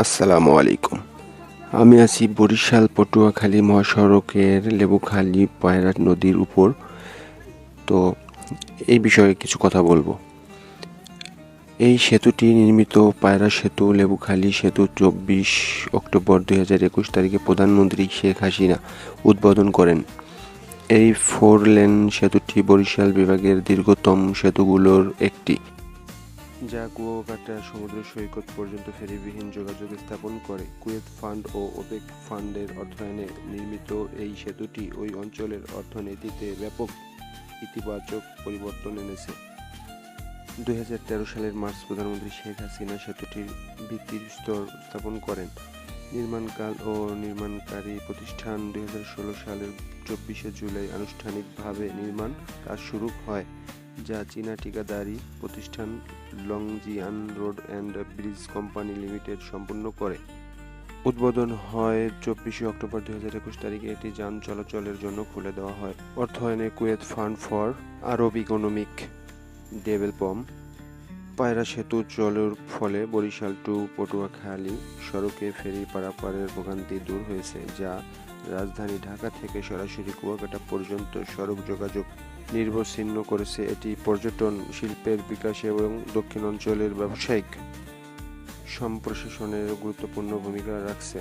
আসসালামু আলাইকুম। আমি আছি বরিশাল পটুয়াখালী মহাসড়কের লেবুখালী পায়রা নদীর উপর। তো এই বিষয়ে কিছু কথা বলবো। এই সেতুটি নির্মিত পায়রা সেতু লেবুখালী সেতু 24 অক্টোবর 2021 তারিখে প্রধানমন্ত্রী শেখ হাসিনা উদ্বোধন করেন। এই 4 লেন সেতুটি বরিশাল বিভাগের দীর্ঘতম সেতুগুলোর একটি, যা কুয়াকাটা সমুদ্র সৈকত পর্যন্ত ফেরিবিহীন যোগাযোগ স্থাপন করে। কুয়েত ফান্ড ও ওপেক ফান্ডের অর্থায়নে নির্মিত এই সেতুটি ওই অঞ্চলের অর্থনীতিতে ব্যাপক ইতিবাচক পরিবর্তন এনেছে। 2013 সালের মার্চ প্রধানমন্ত্রী শেখ হাসিনা সেতুটির ভিত্তিস্তর স্থাপন করেন। নির্মাণকাল ও নির্মাণকারী প্রতিষ্ঠান 2016 সালের 24 জুলাই আনুষ্ঠানিকভাবে নির্মাণ কাজ শুরু হয়, যা চীনা ঠিকাদারি প্রতিষ্ঠান Longjian road and bridge company limited সম্পন্ন করে। উদ্বোধন হয় 24 অক্টোবর 2021 তারিখে। এটি যান চলাচলের জন্য খুলে দেওয়া হয়। অর্থায়নে Kuwait fund for Arab economic development. পায়রা সেতু চালুর ফলে বরিশাল টু পটুয়াখালী সড়কে ফেরি পারাপারের ভোগান্তি দূর হয়েছে, যা রাজধানী ঢাকা থেকে সরাসরি কুয়াকাটা পর্যন্ত সড়ক যোগাযোগ নিরবচ্ছিন্ন করেছে। এটি পর্যটন শিল্পের বিকাশে এবং দক্ষিণ অঞ্চলের ব্যবসায়িক সম্প্রসারণে গুরুত্বপূর্ণ ভূমিকা রাখছে।